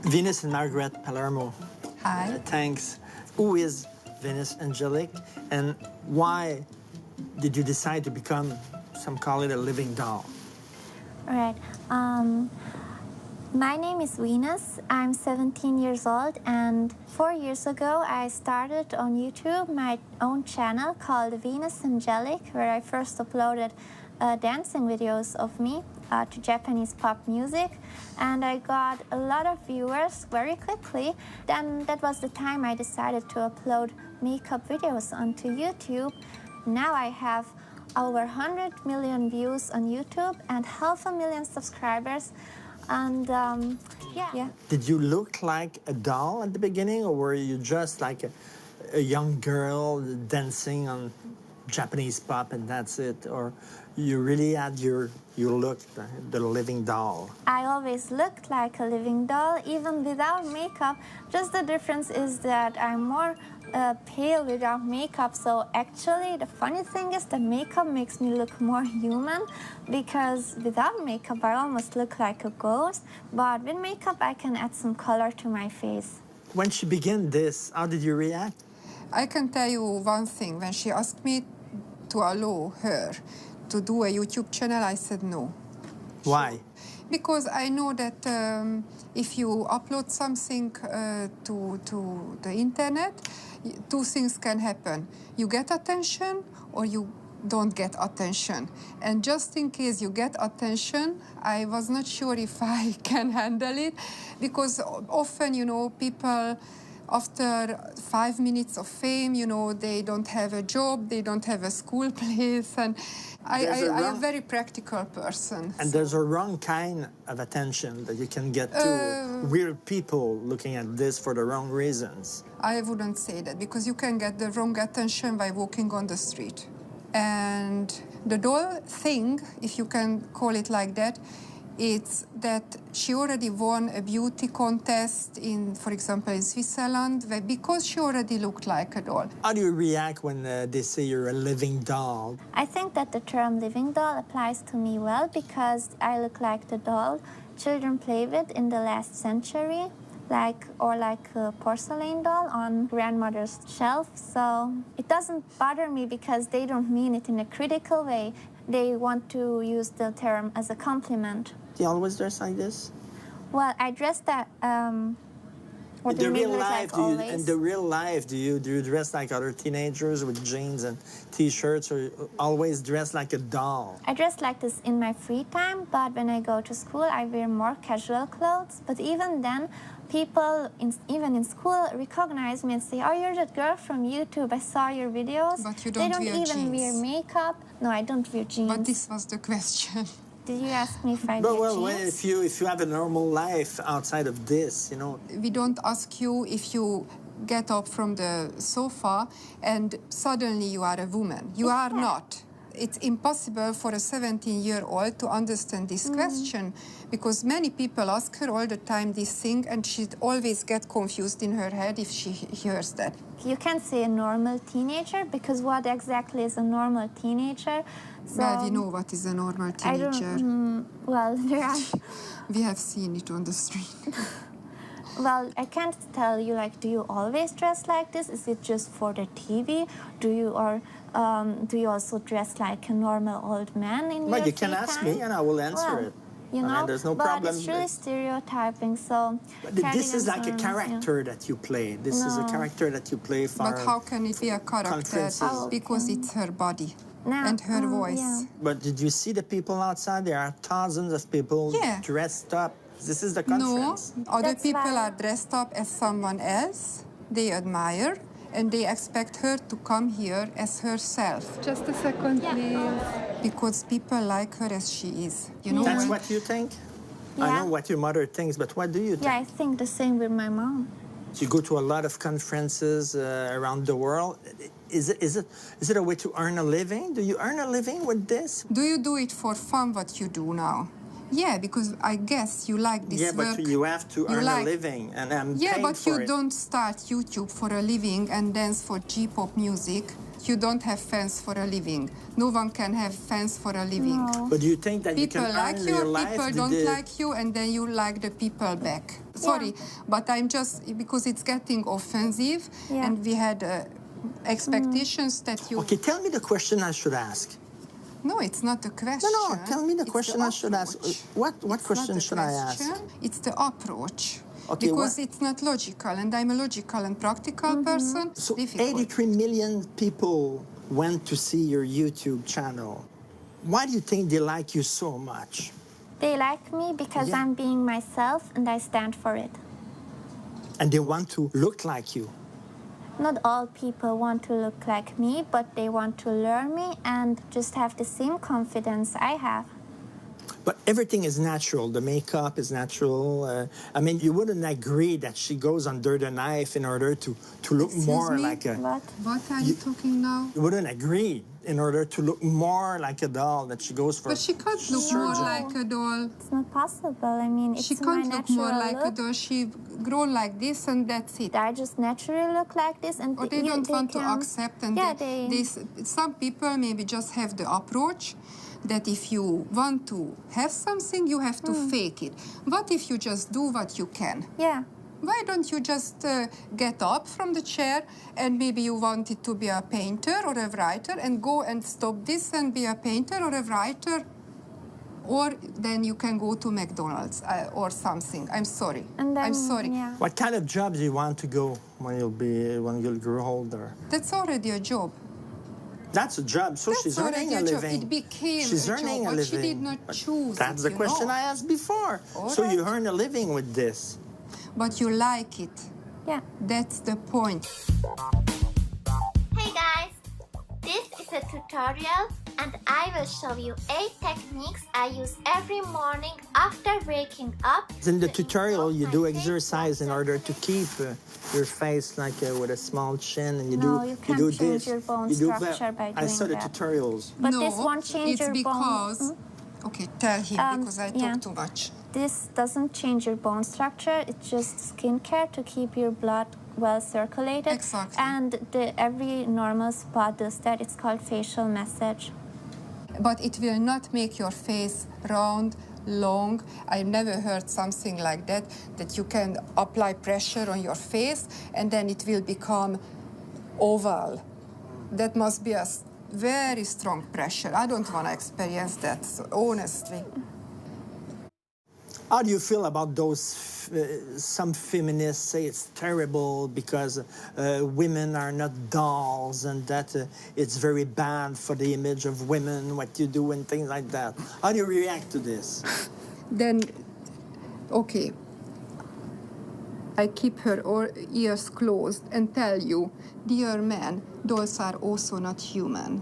Venus and Margaret Palermo. Hi. Thanks. Who is Venus Angelique, and why did you decide to become, some call it a living doll? All right. My name is Venus. I'm 17 years old, and 4 years ago I started on YouTube my own channel called Venus Angelique, where I first uploaded dancing videos of me to Japanese pop music, and I got a lot of viewers very quickly. Then that was the time I decided to upload makeup videos onto YouTube. Now I have over 100 million views on YouTube and 500,000 subscribers, and yeah. Did you look like a doll at the beginning, or were you just like a young girl dancing on Japanese pop and that's it, or you really had your look, the living doll? I always looked like a living doll, even without makeup. Just the difference is that I'm more pale without makeup. So actually, the funny thing is the makeup makes me look more human, because without makeup I almost look like a ghost, but with makeup I can add some color to my face. When she began this, how did you react? I can tell you one thing. When she asked me to allow her to do a YouTube channel, I said no. Why? Because I know that if you upload something to the internet, two things can happen. You get attention or you don't get attention. And just in case you get attention, I was not sure if I can handle it, because often, you know, people after 5 minutes of fame, you know, they don't have a job, they don't have a school place, and I am a very practical person. And so there's a wrong kind of attention that you can get to weird people looking at this for the wrong reasons. I wouldn't say that, because you can get the wrong attention by walking on the street. And the doll thing, if you can call it like that, it's that she already won a beauty contest in, for example, in Switzerland, because she already looked like a doll. How do you react when they say you're a living doll? I think that the term living doll applies to me well, because I look like the doll children play with in the last century, like a porcelain doll on grandmother's shelf. So it doesn't bother me, because they don't mean it in a critical way. They want to use the term as a compliment. Do you always dress like this? Well, I dress that. What do you mean, like always? In the real life, do you dress like other teenagers with jeans and T-shirts, or you always dress like a doll? I dress like this in my free time, but when I go to school, I wear more casual clothes. But even then, people, even in school, recognize me and say, "Oh, you're that girl from YouTube. I saw your videos." But you don't wear jeans. They don't even wear makeup. No, I don't wear jeans. But this was the question. Did you ask me if I wear jeans? Well, if you have a normal life outside of this, you know. We don't ask you if you get up from the sofa and suddenly you are a woman. You are not. It's impossible for a 17-year-old to understand this question, because many people ask her all the time this thing, and she always gets confused in her head if she hears that. You can't say a normal teenager, because what exactly is a normal teenager? So well, we know what is a normal teenager. Well, there are... We have seen it on the street. Well, I can't tell you, like, do you always dress like this? Is it just for the TV? Do you also dress like a normal old man in your Well, you can ask me and I will answer it. You know, there's no problem. But it's really stereotyping, so... This is like a character that you play. This is a character that you play for... But how can it be a character? Because it's her body and her voice. Yeah. But did you see the people outside? There are thousands of people dressed up. This is the conference. No, other people are dressed up as someone else. They admire, and they expect her to come here as herself. Just a second, please. Because people like her as she is. You know. That's what you think? Yeah. I know what your mother thinks, but what do you think? Yeah, I think the same with my mom. You go to a lot of conferences around the world. Is it a way to earn a living? Do you earn a living with this? Do you do it for fun, what you do now? Yeah, because I guess you like this work. Yeah, but you have to earn a living, and I'm paying for it. Yeah, but you don't start YouTube for a living and dance for J-pop music You don't have fans for a living. No one can have fans for a living. No. But do you think that People you can like earn you your or life? people don't like you, and then you like the people back. Sorry, but I'm just, because it's getting offensive, Yeah. and we had expectations that you... Okay, tell me the question I should ask. No, it's not a question. No, tell me the It's question I should ask. approach. What It's question not a should I ask? question, it's the approach. Okay, Because what- it's not logical, and I'm a logical and practical person. So Difficult. 83 million people went to see your YouTube channel. Why do you think they like you so much? They like me because Yeah. I'm being myself and I stand for it. And they want to look like you. Not all people want to look like me, but they want to learn me and just have the same confidence I have. But everything is natural. The makeup is natural. I mean, you wouldn't agree that she goes under the knife in order to look Excuse more me? like a... But What are you talking now? You wouldn't agree in order to look more like a doll that she goes for... But she can't look more like a doll. it's not possible. I mean, it's She my can't look more natural like a look. doll. She grown like this, and that's it. I just naturally look like this, and Or they don't want to can- accept, and yeah, some people maybe just have the approach that if you want to have something, you have to fake it. What if you just do what you can? yeah. Why don't you just get up from the chair, and maybe you wanted to be a painter or a writer, and go and stop this and be a painter or a writer? Or then you can go to McDonald's or something. I'm sorry. And then, I'm sorry. Yeah. What kind of job do you want to go when you'll grow older? That's already a job. That's a job, so That's she's earning already a a job. living. It became she's a earning job, a but she living. did not But choose That's it, the you question know. I asked before. All So you right. earn a living with this. But you like it. Yeah. That's the point. Hey guys, this is a tutorial and I will show you 8 techniques I use every morning after waking up. In the to tutorial, improve you my do face exercise in structure. order to keep your face like with a small chin, and you No, do you can't do change this. your bone you do structure by I saw doing the that. tutorials. But no, this won't change it's your because... bone. Okay, tell him, because I yeah. talk too much. This doesn't change your bone structure. It's just skincare to keep your blood well circulated. Exactly. And every normal spa does that. It's called facial massage. But it will not make your face round, long. I never heard something like that, that you can apply pressure on your face and then it will become oval. That must be a very strong pressure. I don't want to experience that, so, honestly. How do you feel about those? Some feminists say it's terrible because women are not dolls, and that it's very bad for the image of women, what you do and things like that. How do you react to this? Then, okay, I keep her ears closed and tell you, dear man, dolls are also not human,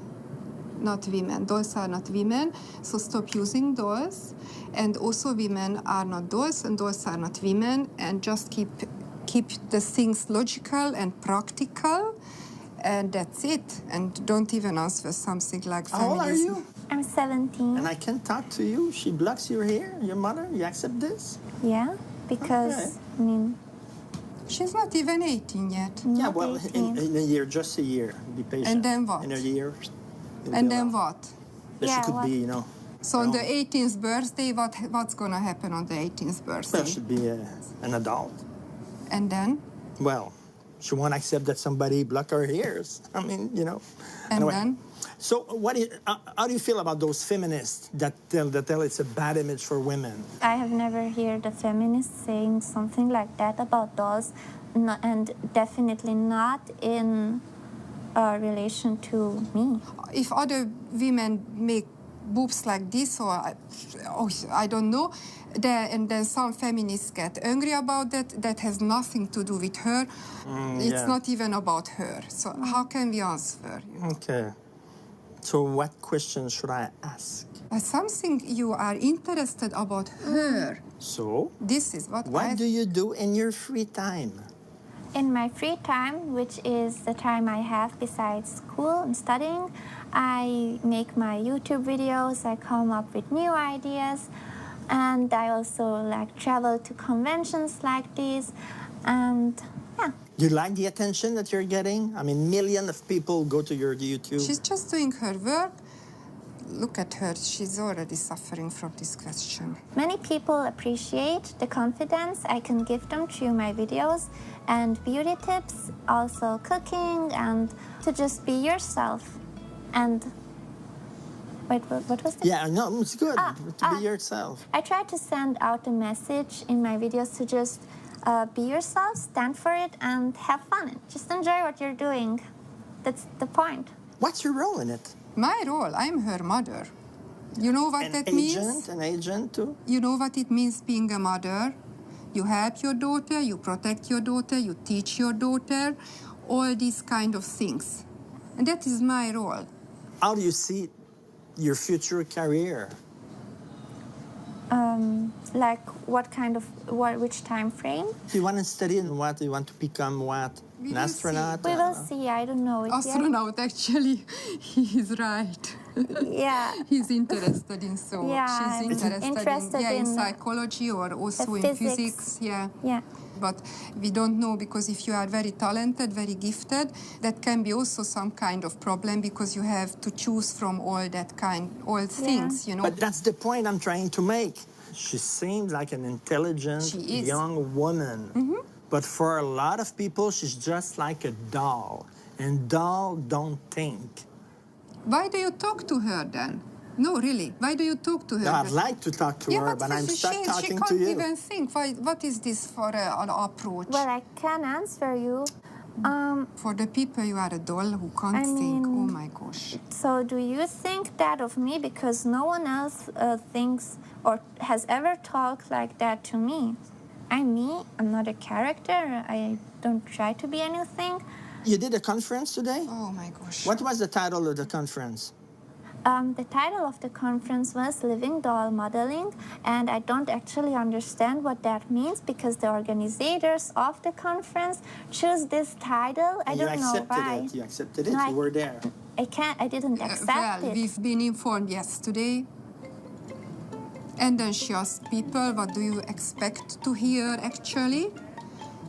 not women. Dolls are not women, so stop using dolls. And also women are not dolls and dolls are not women, and just keep the things logical and practical, and that's it. And don't even answer something like How old are feminism. you? I'm 17. And I can talk to you. She blocks your hair, your mother. You accept this? Yeah, because, Okay. I mean, She's not even 18 yet. Yeah, not well, 18. in a year, just a year. Be patient. And then what? In a year. it'll And be then allowed. what? That Yeah, she could what? be, you know. So on the her own. 18th birthday, what's going to happen on the 18th birthday? Well, she'd be an adult. And then? Well, she won't accept that somebody block her ears. I mean, you know. And then? So, how do you feel about those feminists that tell it's a bad image for women? I have never heard a feminist saying something like that about dolls, and definitely not in relation to me. If other women make boobs like this, or I don't know, and then some feminists get angry about that, that has nothing to do with her. It's yeah. not even about her. So how can we answer? Okay. So, what questions should I ask? Something you are interested about her. So, This is what what do you do in your free time? In my free time, which is the time I have besides school and studying, I make my YouTube videos, I come up with new ideas, and I also like travel to conventions like these, and yeah. Do you like the attention that you're getting? I mean, millions of people go to your YouTube. She's just doing her work. Look at her. She's already suffering from this question. Many people appreciate the confidence I can give them through my videos and beauty tips, also cooking, and to just be yourself. And wait, what was that? Yeah, no, it's good to be yourself. I try to send out a message in my videos to just be yourself, stand for it, and have fun. Just enjoy what you're doing. That's the point. What's your role in it? My role, I'm her mother. You know what that means? An agent too? You know what it means being a mother? You help your daughter, you protect your daughter, you teach your daughter, all these kind of things. And that is my role. How do you see your future career? Like which time frame? Do you want to study and what? Do you want to become what? We An will astronaut? We will see. I don't know it Astronaut, actually, he's right. yet. Yeah. He's interested in so. Yeah, She's interested in in psychology or also in physics. Yeah. Yeah. But we don't know, because if you are very talented, very gifted, that can be also some kind of problem, because you have to choose from all things, you know. But that's the point I'm trying to make. She seems like an intelligent young woman. Mm-hmm. But for a lot of people, she's just like a doll. And dolls don't think. Why do you talk to her then? No, really. Why do you talk to her? No, I'd like to talk to her, but I'm stuck talking to you. She can't even think. What is this for an approach? Well, I can answer you. For the people, you are a doll who can't think. Oh my gosh. So do you think that of me? Because no one else thinks or has ever talked like that to me. I'm me. I'm not a character. I don't try to be anything. You did a conference today? Oh my gosh. What was the title of the conference? The title of the conference was Living Doll Modeling, and I don't actually understand what that means, because the organizers of the conference choose this title. I don't know why. You accepted it? No, you were there. I didn't accept it. We've been informed yesterday. And then she asked people, what do you expect to hear actually?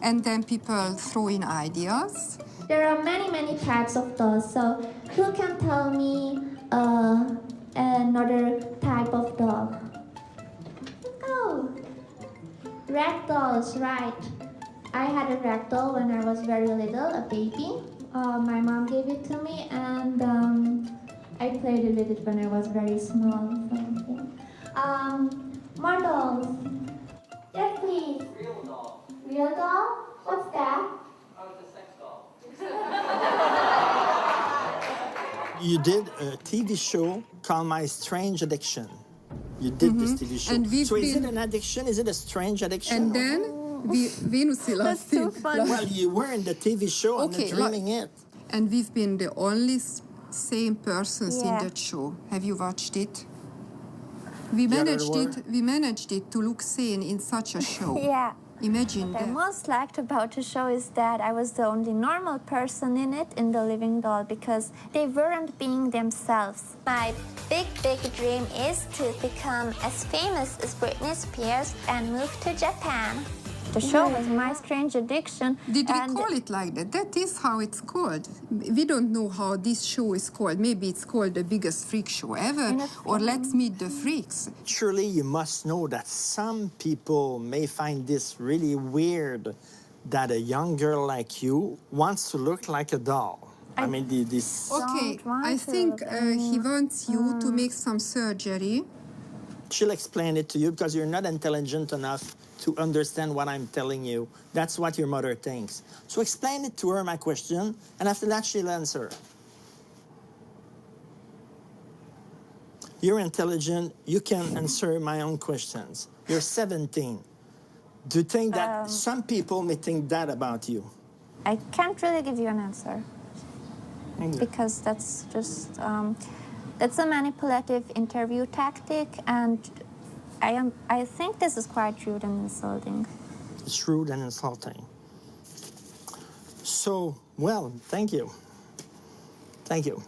And then people throw in ideas. There are many types of dolls, so who can tell me another type of doll? Oh, rag dolls, right. I had a rag doll when I was very little, a baby. My mom gave it to me, and I played with it when I was very small. So, yeah. More dolls. Yes, please. Real doll. Real doll? What's that? Oh, it's a sex doll. You did a TV show called My Strange Addiction. You did this TV show. And so is it an addiction? Is it a strange addiction? And then Venus That's too funny. Well, you were in the TV show and dreaming it. And we've been the only same persons in that show. Have you watched it? We managed it to look sane in such a show. Yeah. Imagine What I that. most liked about the show is that I was the only normal person in it, in the living doll, because they weren't being themselves. My big dream is to become as famous as Britney Spears and move to Japan. The show was My Strange Addiction. Did we call it like that? That is how it's called. We don't know how this show is called. Maybe it's called The Biggest Freak Show Ever, or Let's Meet the Freaks. Surely you must know that some people may find this really weird, that a young girl like you wants to look like a doll. I mean, this... Okay, I think he wants you to make some surgery. She'll explain it to you because you're not intelligent enough to understand what I'm telling you. That's what your mother thinks. So explain it to her, my question, and after that she'll answer. You're intelligent, you can answer my own questions. You're 17. Do you think that some people may think that about you? I can't really give you an answer. Because that's just, that's a manipulative interview tactic, and I think this is quite rude and insulting. It's rude and insulting. So, well, thank you. Thank you.